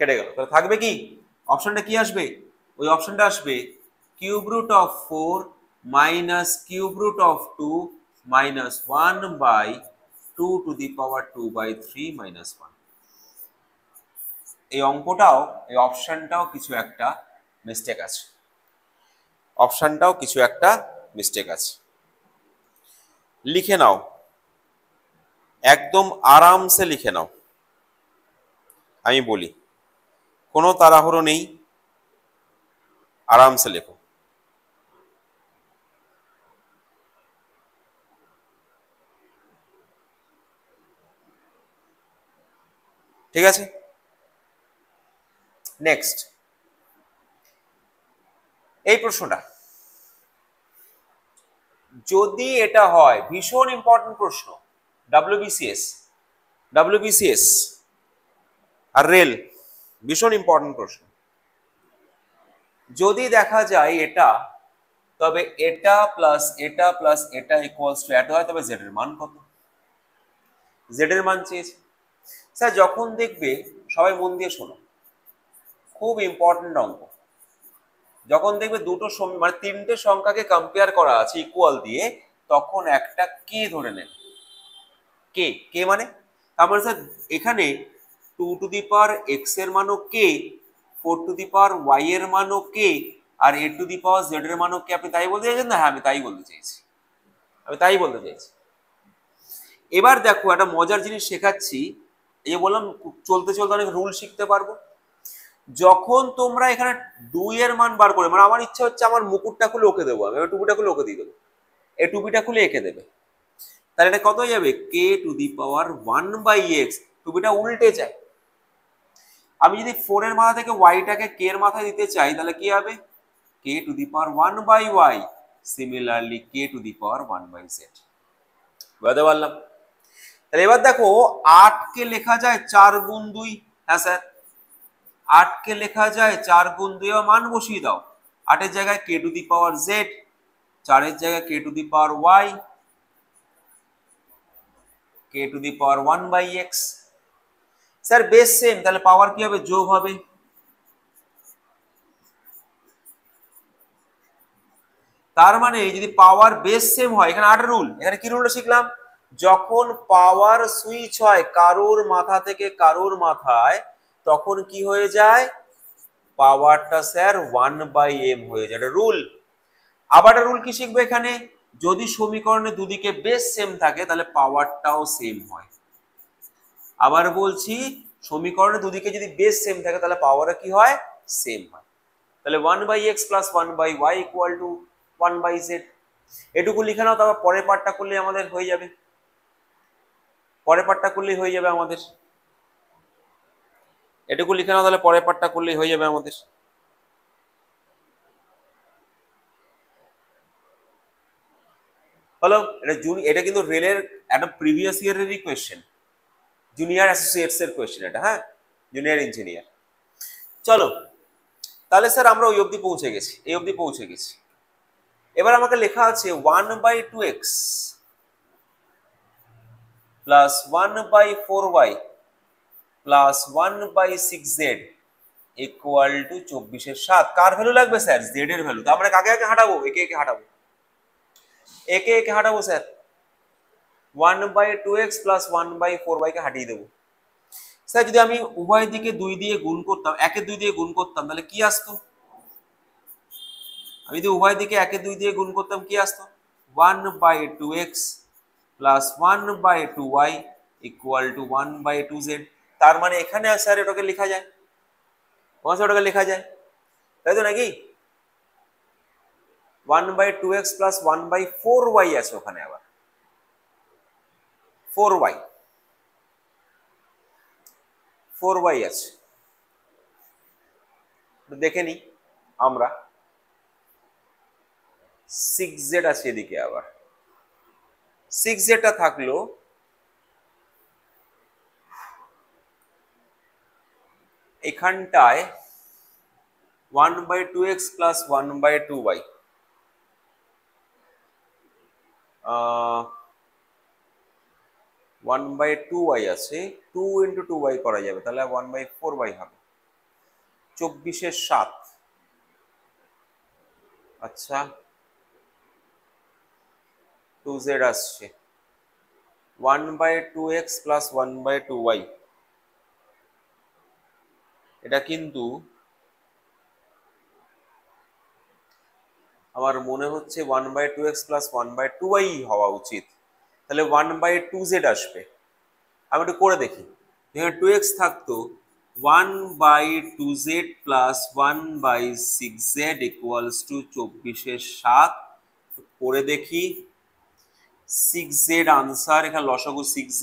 কেটে গেল, তাহলে থাকবে কি অপশনটা, কি আসবে ওই অপশনটা আসবে cube root of 4 minus cube root of 2 minus 1/2 to the power 2/3 minus 1। এই অঙ্কটাও, এই অপশনটাও কিছু একটা মিস্টেক আছে, অপশনটাও কিছু একটা মিস্টেক আছে। লিখে নাও, একদম আরামসে লিখে নাও, আমি বলি কোনো তাড়াহুড়ো নেই, আরামসে লেখো। ঠিক আছে, নেক্সট এই প্রশ্নটা, যদি এটা হয়, ভীষণ ইম্পর্টেন্ট প্রশ্ন, ডাব্লিউবিসিএস আর রেল, ভীষণ ইম্পর্টেন্ট প্রশ্ন। যদি দেখা যায় এটা, তবে এটা প্লাস এটা প্লাস এটা ইকুয়ালস টু এত হয়, তবে জেড এর মান কত? জেড এর মান চেয়েছে স্যার। যখন দেখবে, সবাই মন দিয়ে শোনো, খুব ইম্পর্টেন্ট অঙ্ক, যখন দেখবে দুটো মানে তিনটে সংখ্যাকে কম্পেয়ার করা আছে ইকুয়াল দিয়ে, তখন একটা কে ধরে নেন, কে, কে মানে তার মানে স্যার এখানে 2 টু দি পাওয়ার এক্স এর মানও কে, 4 টু দি পাওয়ার ওয়াই এর মানও কে, আর এ টু দি পাওয়ার জেড এর মানও কে। আপনি তাই বলতে চাইছেন না? হ্যাঁ, আমি তাই বলতে চাইছি, আমি তাই বলতে চাইছি। এবার দেখো, একটা মজার জিনিস শেখাচ্ছি, এই যে বললাম চলতে চলতে অনেক রুল শিখতে পারবো। যখন তোমরা এখানে 2 এর মান বার করে, মানে আমার ইচ্ছা হচ্ছে আমার মুকুটটা খুলে ওকে দেবো, আমি টুপিটা খুলে ওকে দিয়ে দেবো, এই টুপিটা খুলে এঁকে দেবে, তাহলে এটা কত হয়ে যাবে? কে টু দি পাওয়ার 1/x, টুপিটা উল্টে যায়। আমি যদি 4 এর মাথা থেকে ওয়াইটাকে কে এর মাথায় দিতে চাই, তাহলে কি হবে? K to the power 1/y, similarly K to the power 1/z। বুঝতে পারলাম? তাহলে এবার দেখো, 8 কে লেখা যায় 4 গুণ 2, হ্যাঁ স্যার, 8 কে লেখা যায় 4 গুণ 2, এর মান বসিয়ে দাও। 8 এর জায়গায় K to the power z, 4 এর জায়গায় K to the power y, K to the power 1/x। Sir base same, তাহলে পাওয়ার কি হবে? যোগ হবে। তার মানে যদি পাওয়ার বেস সেম হয়, এখানে 8 রুল, এখানে কি রুলটা শিখলাম? যখন পাওয়ার সুইচ হয় কারোর মাথা থেকে কারোর মাথায়, তখন কি হয়ে যায়? পাওয়ারটা স্যার 1/m হয়ে যায়, এটা রুল। আবার একটা রুল কি শিখবে এখানে? যদি সমীকরণে দুদিকে বেস সেম থাকে, তাহলে পাওয়ারটাও সেম হয়। আবার বলছি, সমীকরণে দুদিকে যদি বেস সেম থাকে, তাহলে পাওয়ারটা কি হয়? সেম হয়। তাহলে 1/x plus 1/y equal to 1/z। এটুকু লিখে নাও, তারপর পরের পার্টটা করলে আমাদের হয়ে যাবে, পরের পার্টটা করলেই হয়ে যাবে আমাদের। এটুকু লিখে নাও, তাহলে পরের পার্টটা করলেই হয়ে যাবে আমাদের। হলো, এটা কিন্তু রেলের একটা প্রিভিয়াস ইয়ারেরই কোয়েশ্চেন, জুনিয়র অ্যাসোসিয়েটস এর কোয়েশ্চেন এটা, হ্যাঁ, জুনিয়র ইঞ্জিনিয়ার। চলো, তাহলে স্যার আমরা ওই অবধি পৌঁছে গেছি, এই অবধি পৌঁছে গেছি। এবার আমাকে লেখা আছে 1/2x plus 1/4y plus 1/6z equal to 24/7। Car value লাগবে স্যার? জেড এর ভ্যালু। তার মানে কাকে কাকে হাঁটাবো? একে একে হাঁটাবো, একে একে হাঁটাবো স্যার। 1/2x প্লাস 1/4y কে হাঁটিয়ে দেবো। স্যার যদি আমি উভয় দিকে 2 দিয়ে গুণ করতাম, 1 এর 2 দিয়ে গুণ করতাম, তাহলে কি আসতো? আমি যদি উভয় দিকে 1 এর 2 দিয়ে গুণ করতাম, কি আসতো? 1/2x plus 1/2y equal to 1/2z। তার মানে এখানে স্যার এটাকে লেখা যায় ওটাকে লেখা যায়, তাই তো নাকি? 1/2x প্লাস 1/4y আছে ওখানে, আবার 4y 4y আছে, দেখে নি আমরা। 6z আছে এদিকে, আবার 6z টা থাকলো এখানটায় 1/2x প্লাস 1/2y, 1/2y আছে, 2 into 2y করা যাবে, তাহলে 1/4y হবে, 24/7। আচ্ছা 2z আসছে, 1/2x প্লাস 1/2y, এটা কিন্তু আমার মনে হচ্ছে 1/2x প্লাস 1/2y হওয়া উচিত, তাহলে 1/2z আসবে। আমি একটু করে দেখি, এখানে 2x থাকতো, 1/2z plus 1/6z equals to 24/7। করে দেখি, 6z আনসার, এখানে লসাগু 6z,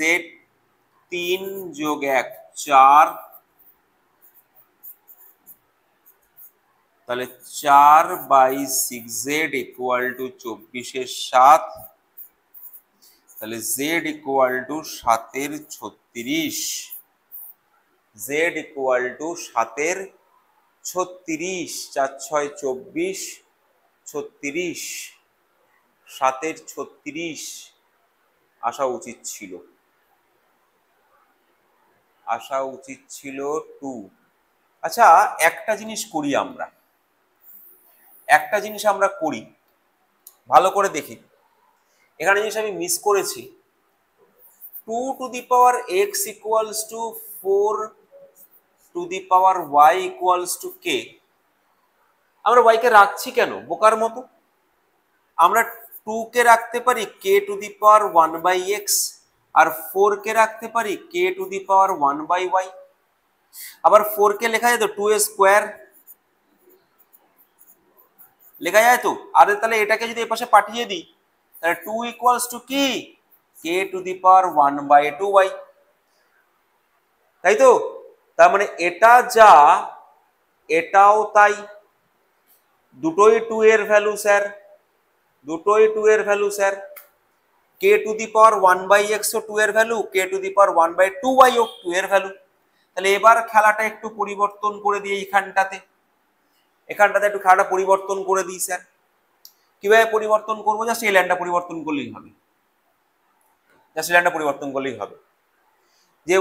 3 যোগ 1 4, তাহলে 4/6z ইকুয়াল টু 24/7, তাহলে z equal to 7/36, z equal to 7/36, 4 6 24, 36, 7/36 আসা উচিত ছিল, আসা উচিত ছিল 2। আচ্ছা একটা জিনিস করি আমরা, একটা জিনিস আমরা করি, ভালো করে দেখি, এখানে জিনিস আমি মিস করেছি, 2 to the power x equals to 4 to the power y equals to k, আমরা y কে রাখছি কেন বোকার মতো? আমরা 2 কে রাখতে পারি k to the power 1/x, আর 4 কে রাখতে পারি k to the power 1/y, আবার 4 কে লেখা যায় তো 2 স্কয়ার লেখা যায় তো। আর তাহলে এটাকে যদি এই পাশে পাঠিয়ে দিই, তাহলে 2 ইকুয়ালস টু কি k to the power 1/2y, তাই তো? তার মানে এটা যা এটাও তাই, দুটোই 2 এর ভ্যালু স্যার, দুটোই 2 এর value sir, k to the power 1/x ও 2 এর value, k to the power 1/2y ও 2 এর ভ্যালু। তাহলে এবার খেলাটা একটু পরিবর্তন করে দিই, এখানটাতে একটু খেলাটা পরিবর্তন করে দিই স্যার। কিভাবে পরিবর্তন করবো? জাস্ট এই লাইনটা পরিবর্তন করলেই হবে, জাস্ট এই লাইনটা পরিবর্তন করলেই হবে, যে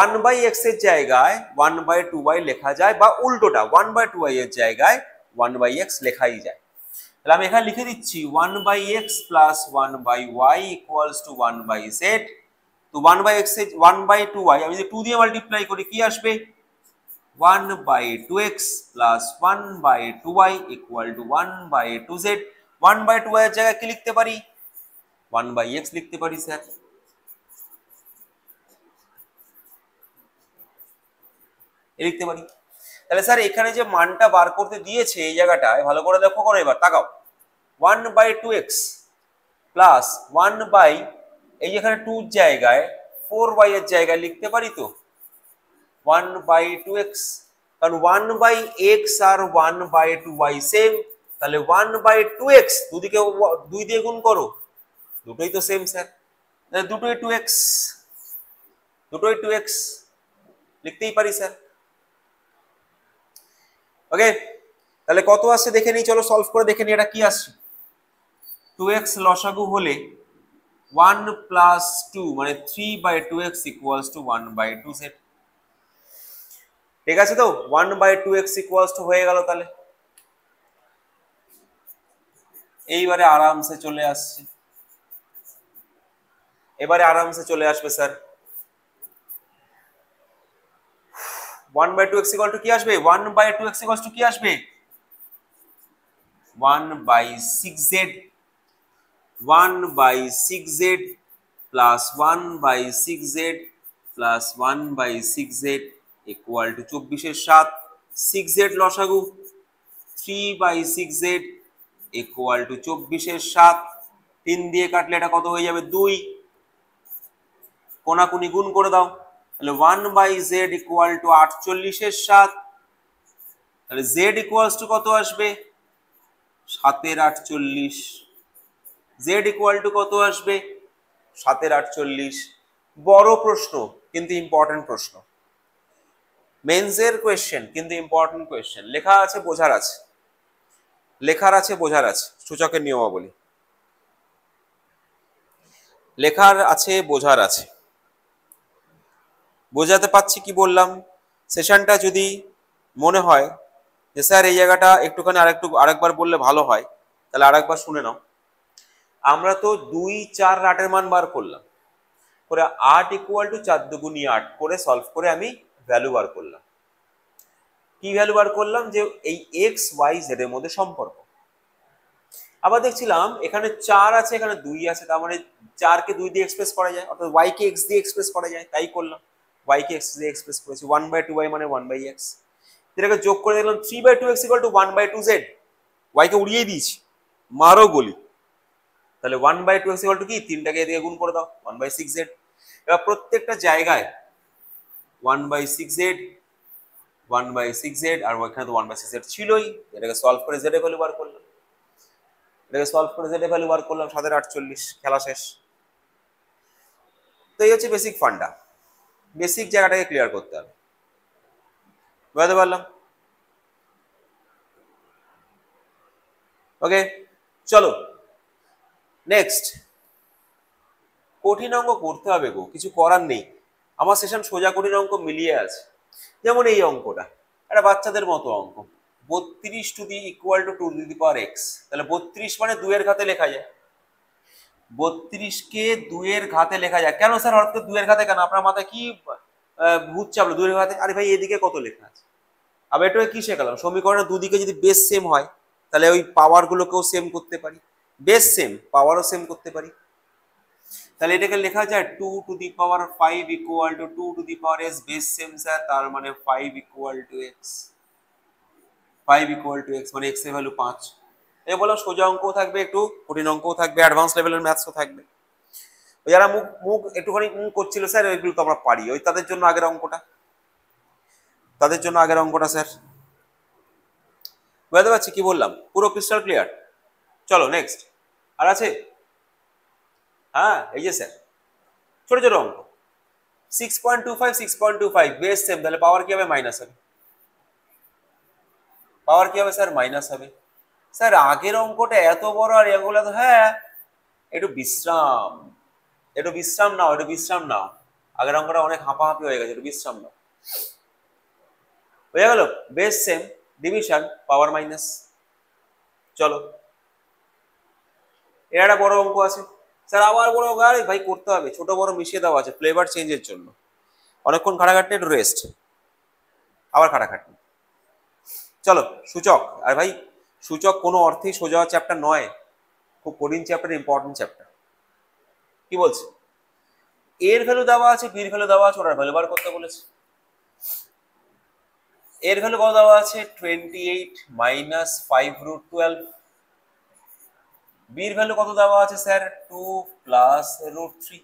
1/x এর জায়গায় 1/2y লেখা যায়, বা উল্টোটা 1/2y এর জায়গায় 1/x লেখাই যায়। তাহলে আমি এখানে লিখে দিচ্ছি 1/x plus 1/y equals to 1/z। তো 1/x এর 1/2y আমি যদি 2 দিয়ে মাল্টিপ্লাই করি কি আসবে? 1/2x plus 1/2y equal to 1/2z। 1/2y এর জায়গায় কি লিখতে পারি? 1/x লিখতে পারি স্যার। লিখতে পারি। তাহলে স্যার এখানে যে মানটা বার করতে দিয়েছে এই জায়গাটায় ভালো করে লক্ষ্য করো, এবার তাকাও, 1/2x প্লাস 1 এই যেখানে 2 এর জায়গায় 4y এর জায়গায় লিখতে পারি তো 1/2x, কারণ 1/x আর 1/2y সেম, তাহলে 1/2x দুদিকে 2 দিয়ে গুণ করো, দুটোই তো সেম স্যার, দুটোই 2x, দুটোই 2x লিখতেই পারি স্যার। ওকে, তাহলে কত আসছে দেখে নিই, চলো সলভ করে দেখে নিই এটা কি আসছে। 2x লসাগু হলে 1 প্লাস 2 মানে 3/2x ইকুয়ালস টু 1/2z। ঠিক আছে তো, 1/2x ইকুয়ালস টু হয়ে গেল। তাহলে এইবারে আরামসে চলে আসছে, এবারে আরামসে চলে আসবে স্যার। 1/2x ইকুয়াল টু কি আসবে? 1/2x ইকুয়ালস টু কি আসবে? 1/6z, 1/6z plus 1/6z plus 1/6z equal to 24/7। 6z লসাগু 3/6z ইকুয়াল টু 24 7, 3 দিয়ে কাটলে এটা কত হয়ে যাবে 2, কোনাকুনি গুণ করে দাও, তাহলে 1/z ইকুয়াল টু 48 7, তাহলে z ইকুয়ালস টু কত আসবে 7/48, z ইকুয়াল টু কত আসবে 7/48। বড় প্রশ্ন কিন্তু ইম্পর্টেন্ট প্রশ্ন, মেন্সের কোয়েশ্চেন কিন্তু ইম্পর্টেন্ট কোয়েশ্চেন, লেখা আছে বোঝার আছে, লেখার আছে বোঝার আছে, সূচকের নিয়মাবলী লেখার আছে বোঝার আছে। বোঝাতে পারছি কি বললাম? সেশনটা যদি মনে হয় যে স্যার এই জায়গাটা একটুখানি আরেকবার বললে ভালো হয়, তাহলে আরেকবার শুনে নাও। আমরা তো 2 4 8 মান বার করলাম, করে 8 ইকুয়াল টু 4 দুগুণী 8 করে সলভ করে আমি ভ্যালু বার করলাম। কি ভ্যালু বার করলাম? যে এই এক্স ওয়াই জেড এর মধ্যে সম্পর্ক। আবার দেখছিলাম এখানে 4 আছে, এখানে 2 আছে, তার মানে 4 কে 2 দিয়ে এক্সপ্রেস করা যায়, অর্থাৎ y কে x দিয়ে এক্সপ্রেস করা যায়, তাই করলাম, y কে x দিয়ে এক্সপ্রেস করেছি, 1/2y মানে 1/x, এটাকে যোগ করে দিলাম 3/2x equal to 1/2z, y কে উড়িয়ে দিয়েছি, মারো গলি, তাহলে 1/2x ইকুয়াল টু কি 3টাকে এদিকে গুণ করে দাও 1/6z। এবার প্রত্যেকটা জায়গায় 1/6z 1/6z আর ওইখানে তো 1/6z ছিলই, এটাকে সলভ করে z এর ভ্যালু বার করলাম, এটাকে সলভ করে z এর ভ্যালু বার করলাম 7/48, খেলা শেষ। তো এই হচ্ছে বেসিক ফান্ডা, বেসিক জায়গাটাকে ক্লিয়ার করতে হবে, বুঝতে পারলাম? ওকে, চলো নেক্সট। কঠিন অঙ্ক করতে হবে গো, কিছু করার নেই, আমার সেশন সোজা কঠিন অঙ্ক মিলিয়ে আছে। যেমন এই অঙ্কটা একটা বাচ্চাদের মতো অঙ্ক, 32 to the equal to 2 to the power x, তাহলে 32 মানে 2 এর ঘাতে লেখা যায়, 32 কে 2 এর ঘাতে লেখা যায়। কেন স্যার হঠাৎ করে 2 এর ঘাতে কেন? আপনার মাথায় কি ভূত চাপলো 2 এর ঘাতে? আরে ভাই এদিকে কত লেখা আছে। আবার এটাকে কি শেখালাম? সমীকরণের দুদিকে যদি বেস সেম হয় তাহলে ওই পাওয়ার গুলোকেও সেম করতে পারি, বেস সেম পাওয়ারও সেম করতে পারি, তাহলে এটাকে লেখা যায় 2 to the power 5 equal to 2 to the power s, base same sir, তার মানে 5 equal to x, 5 equal to x মানে x এর ভ্যালু 5। এই বললাম সোজা অঙ্কও থাকবে, একটু কঠিন অঙ্কও থাকবে, অ্যাডভান্স লেভেলের ম্যাথসও থাকবে। ওই যারা মুখ মুখ একটুখানি করছিল স্যার ওইগুলো তো আমরা পারি, ওই তাদের জন্য আগের অঙ্কটা, তাদের জন্য আগের অঙ্কটা স্যার, বুঝতে পারছি কি বললাম? পুরো ক্রিস্টাল ক্লিয়ার? চলো নেক্সট। আর আছে? হ্যাঁ এই যে স্যার ছোট ছোট অঙ্ক, 6.25 6.25 বেস সেম, তাহলে পাওয়ার কি হবে? মাইনাস হবে। পাওয়ার কি হবে স্যার? মাইনাস হবে। স্যার আগের অঙ্কটা এত বড় আর এগুলো তো, হ্যাঁ একটু বিশ্রাম, একটু বিশ্রাম নাও, একটু বিশ্রাম নাও, আগের অঙ্কটা অনেক হাঁপাহাঁপি হয়ে গেছে, একটু বিশ্রাম নাও। হয়ে গেল base same, division, power minus. চলো এর একটা বড় অঙ্ক আছে স্যার, আবার বড় অঙ্ক, আরে ভাই করতে হবে, ছোট বড় মিশিয়ে দেওয়া আছে ফ্লেভার চেঞ্জের জন্য, অনেকক্ষণ খাটাখাটনি, একটু রেস্ট, আবার খাটাখাটনি। চলো সূচক, আর ভাই সূচক কোনো অর্থেই সোজা চ্যাপ্টার নয়, খুব কঠিন চ্যাপ্টার, ইম্পর্টেন্ট চ্যাপ্টার। কি বলছে? এর ভ্যালু দেওয়া আছে, বির ভ্যালু দেওয়া আছে, ওটার ভ্যালু বার করতে বলেছে। এর ভ্যালু কত দেওয়া আছে? 28 মাইনাস 5√12। বির ভ্যালু কত দেওয়া আছে স্যার? 2 প্লাস √3।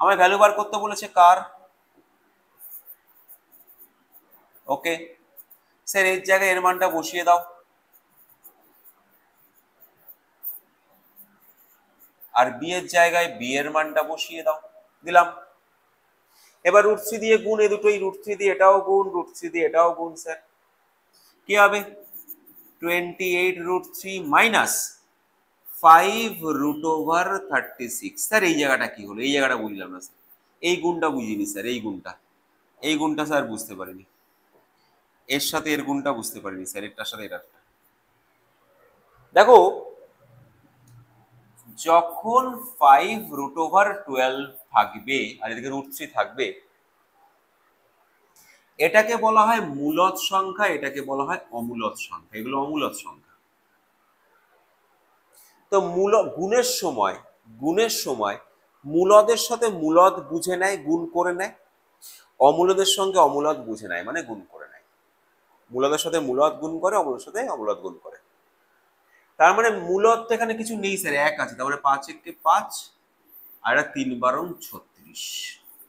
আমায় ভ্যালু বার করতে বলেছে কার? ওকে স্যার এর জায়গায় এর মানটা বসিয়ে দাও, আর বি এর জায়গায় বি এর মানটা বসিয়ে দাও, দিলাম। এবার √3 দিয়ে গুণ, এই দুটোই √3 দিয়ে এটাও গুণ, √3 দিয়ে এটাও গুণ, স্যার কি হবে? 28√3 মাইনাস 5√36। স্যার এই জায়গাটা কি হলো? এই জায়গাটা বুঝলাম না স্যার, এই গুণটা বুঝিনি স্যার, এই গুণটা, এই গুণটা স্যার বুঝতে পারিনি, এর সাথে এর গুণটা বুঝতে পারিনি স্যার, এটার সাথে এটা। দেখো যখন 5√12 থাকবে আর এদিকে √3 থাকবে, এটাকে বলা হয় মূলদ সংখ্যা, এটাকে বলা হয় অমূলদ সংখ্যা, এগুলো অমূলদ সংখ্যা। তো গুণের সময় মূলদের সাথে মূলদ বুঝে নেয়, গুণ করে নেয়, অমূলদের সঙ্গে অমূলদ বুঝে নেয় মানে গুণ করে নেয়। মূলদের সাথে মূলদ গুণ করে, অমূলদের সাথে অমূলদ গুণ করে। তার মানে মূলদ তো এখানে কিছু নেই স্যার, এক আছে, তার মানে 5 একে 5 আর এটা 3 বারং 36,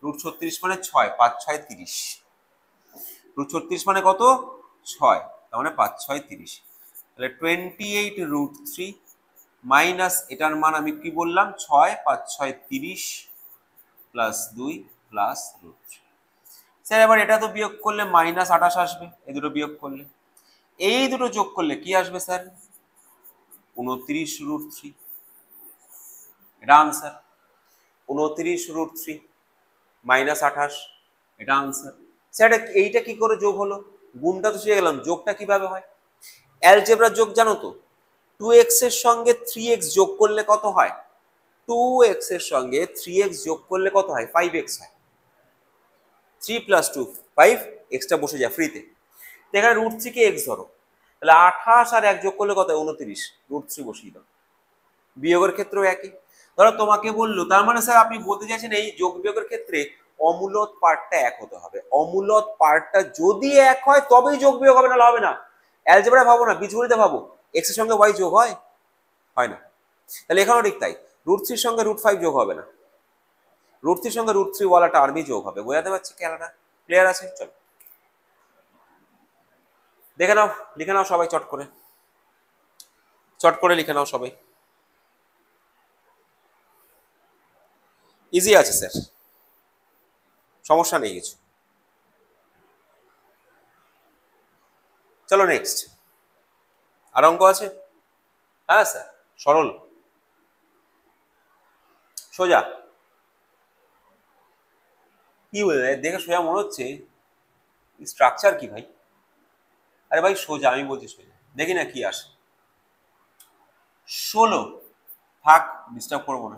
রুট 36 মানে 6, 5 6 30, রুট 36 মানে কত 6, তার মানে 5 6 30, তাহলে 28 রুট 3 মাইনাস এটার মান আমি কি বললাম 6, 5 6 30 প্লাস 2 প্লাস রুট 3। স্যার এবার এটা তো বিয়োগ করলে মাইনাস 28 আসবে, এই দুটো বিয়োগ করলে, এই দুটো যোগ করলে কি আসবে স্যার 29 রুট 3, এটা আনসার। 29 রুট 3 মাইনাস 28, এটা আনসার। স্যার এইটা কি করে যোগ হলো, গুণটা তো শিখে গেলাম, যোগটা কিভাবে হয়? অ্যালজেব্রার যোগ জানো তো, 2x এর সঙ্গে 3x যোগ করলে কত হয়, 2x এর সঙ্গে 3x যোগ করলে কত হয় 5x হয়, 3 প্লাস 2 5, এক্সটা বসে যায় ফ্রিতে। এখানে রুট 3 কে x ধরো, তাহলে 28 আর 1 যোগ করলে কত হয় 29, রুট 3 বসিয়ে দাও। বিয়োগের ক্ষেত্রেও একই, ধরো তোমাকে বললো, তার মানে স্যার আপনি বলতে চাইছেন এই যোগ বিয়োগের ক্ষেত্রে অমূলদ পার্টটা এক হতে হবে, অমূলদ পার্টটা যদি এক হয় তবেই যোগ বিয়োগ হবে, না হবে না। অ্যালজেব্রা ভাবো না, বীজগণিতে ভাবো, এক্স এর সঙ্গে ওয়াই যোগ হয়, হয় না। তাহলে এখানেও ঠিক তাই, রুট 3 সঙ্গে রুট 5 যোগ হবে না, রুট 3 সঙ্গে রুট 3 ওয়ালা টার্মই যোগ হবে। বোঝাতে পারছি খেলাটা ক্লিয়ার আছে? চলো দেখে নাও, লিখে নাও সবাই চট করে, চট করে লিখে নাও সবাই। ইজি আছে স্যার, সমস্যা নেই কিছু। চলো নেক্সট, আর অঙ্ক আছে? হ্যাঁ স্যার, সরল সোজা, কি বলে দেখে সোজা মনে হচ্ছে, স্ট্রাকচার কি ভাই? আরে ভাই সোজা, আমি বলছি সোজা, দেখি না কি আসে। 16, থাক ডিস্টার্ব করবো না।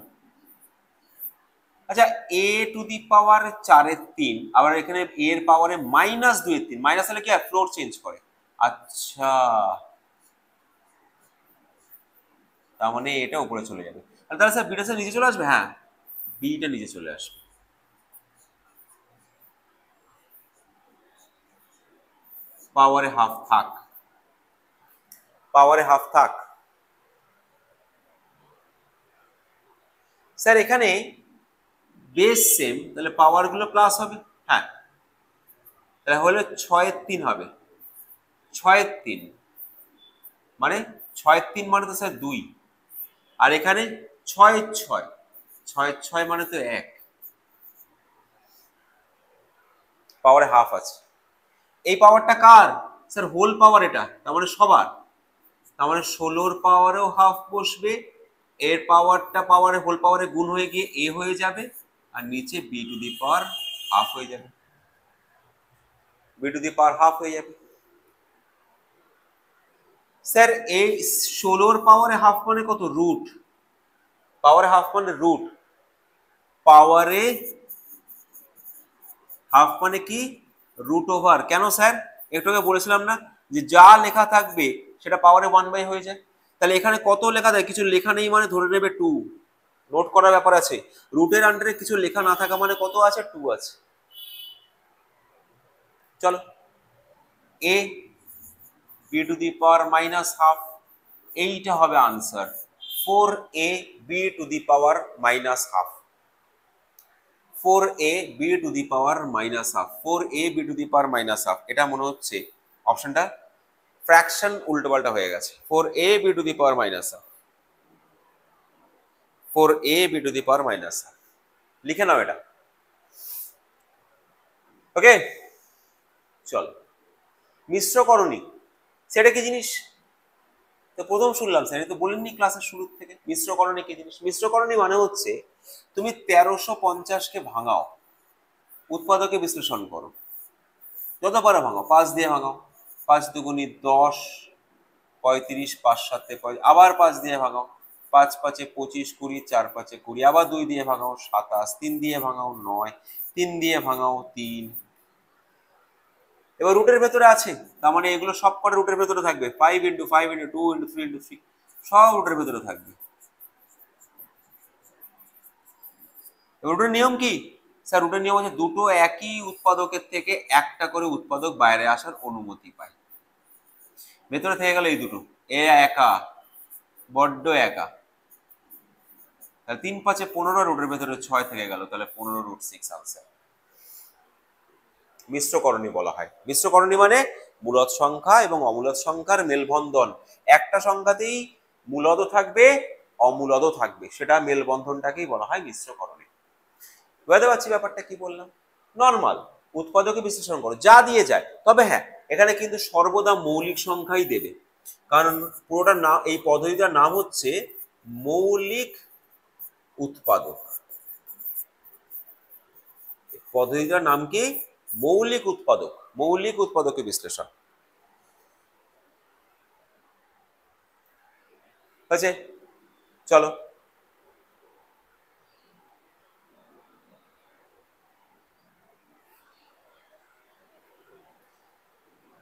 আচ্ছা a টু দি পাওয়ার 4/3, আবার এখানে a এর পাওয়ারে -2/3, মাইনাস হলে কি ফ্লোর চেঞ্জ করে, আচ্ছা তার মানে এটা উপরে চলে যাবে, তাহলে স্যার বিটা নিচে চলে আসবে, হ্যাঁ বিটা নিচে চলে আসবে। পাওয়ারে হাফ থাক, পাওয়ারে হাফ থাক। স্যার এখানে বেস সেম, তাহলে পাওয়ার গুলো প্লাস হবে, হ্যাঁ তাহলে হলে 6/3 হবে, 6/3 মানে 6/3 মানে তো স্যার 2, আর এখানে 6/6, 6/6 মানে তো 1, পাওয়ারে হাফ আছে। এই পাওয়ারটা কার স্যার, হোল পাওয়ার, এটা তার মানে সবার, তার মানে 16 পাওয়ারেও হাফ বসবে, এর পাওয়ারটা পাওয়ারে হোল পাওয়ারে গুণ হয়ে গিয়ে a হয়ে যাবে, আর নিচে b two the power half হয়ে যাবে, b two the power half হয়ে যাবে। স্যার এই 16 পাওয়ারে হাফ মানে কত, রুট, পাওয়ারে হাফ মানে রুট, পাওয়ারে হাফ মানে কি রুট ওভার। কেন স্যার, একটু আগে বলেছিলাম না যে যা লেখা থাকবে সেটা পাওয়ারে 1/, হয়ে যায়। তাহলে এখানে কত লেখা থাকে, কিছু লেখা নেই মানে ধরে নেবে 2, নোট করার ব্যাপার আছে, রুটের আন্ডারে কিছু লেখা না থাকা মানে কত আছে, 2 আছে। চলো a b two the power -half, এইটা হবে answer, 4a b two the power -half, 4a b two the power -half, 4a b two the power -half. এটা মনে হচ্ছে অপশনটা ফ্র্যাকশন উল্টোপাল্টা হয়ে গেছে, 4a b two the power -half, 4a b two the power -half, লিখে নাও এটা। ওকে চলো, মিশ্রকরণী সেটা কি জিনিস, তো প্রথম শুনলাম স্যার, তো বলেননি ক্লাসের শুরু থেকে মিশ্রকরণী কি জিনিস। মিশ্রকরণী মানে হচ্ছে তুমি 1350 কে ভাঙাও, উৎপাদকে বিশ্লেষণ করো, যত পারো ভাঙাও, 5 দিয়ে ভাঙাও, 5 দুগুণী 10, 35, 5 7 আবার 5 দিয়ে ভাঙাও, 5 5 25, 20, 4 5 20, আবার 2 দিয়ে ভাঙাও 27, 3 দিয়ে ভাঙাও 9, 3 দিয়ে ভাঙাও 3। এবার রুটের ভেতরে আছে, তার মানে এগুলো সব কটা রুটের ভেতরে থাকবে, 5 × 5 × 2 × 3 × 3 সব রুটের ভেতরে থাকবে। রুটের নিয়ম কি স্যার, রুটের নিয়ম হচ্ছে দুটো একই উৎপাদকের থেকে একটা করে উৎপাদক বাইরে আসার অনুমতি পায়, ভেতরে থেকে গেল এই দুটো, এ একা, বড্ড একা। তাহলে 3 5 15, রুটের ভেতরে 6 থেকে গেল, তাহলে 15√6 আনসার। মিশ্রকরণী বলা হয়। মিশ্রকরণী মানে মূলদ সংখ্যা এবং অমূলদ সংখ্যার মেলবন্ধন। একটা সংখ্যাতেই মূলদও থাকবে অমূলদও থাকবে, সেটা মেলবন্ধনটাকেই বলা হয় মিশ্রকরণী। বুঝতে পারছি ব্যাপারটা কি বললাম? নর্মাল উৎপাদকে বিশ্লেষণ করো যা দিয়ে যায়। তবে হ্যাঁ, এখানে কিন্তু সর্বদা মৌলিক সংখ্যাই দেবে, কারণ পুরোটার নাম, এই পদ্ধতিটার নাম হচ্ছে মৌলিক উৎপাদক। পদ্ধতিটার নাম কি? মৌলিক উৎপাদক। মৌলিক উৎপাদকের বিশ্লেষণ। আছে, চলো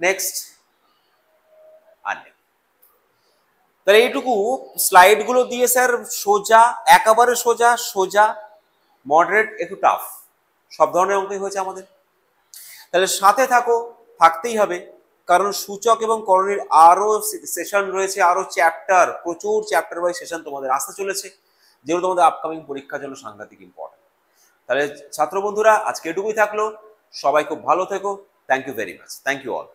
নেক্সট। তাহলে এইটুকু স্লাইড গুলো দিয়ে স্যার সোজা, একেবারে সোজা, সোজা, মডারেট, একটু টাফ, সব ধরনের অঙ্কই হয়েছে আমাদের। তাহলে সাথে থাকো, থাকতেই হবে, কারণ সূচক এবং করণীর আরো সেশন রয়েছে, আরো চ্যাপ্টার, প্রচুর চ্যাপ্টার বাই সেশন তোমাদের আসতে চলেছে, যেগুলো তোমাদের আপকামিং পরীক্ষার জন্য সাংঘাতিক ইম্পর্টেন্ট। তাহলে ছাত্র বন্ধুরা, আজকে এটুকুই থাকলো। সবাই খুব ভালো থেকো। Thank you very much. Thank you all.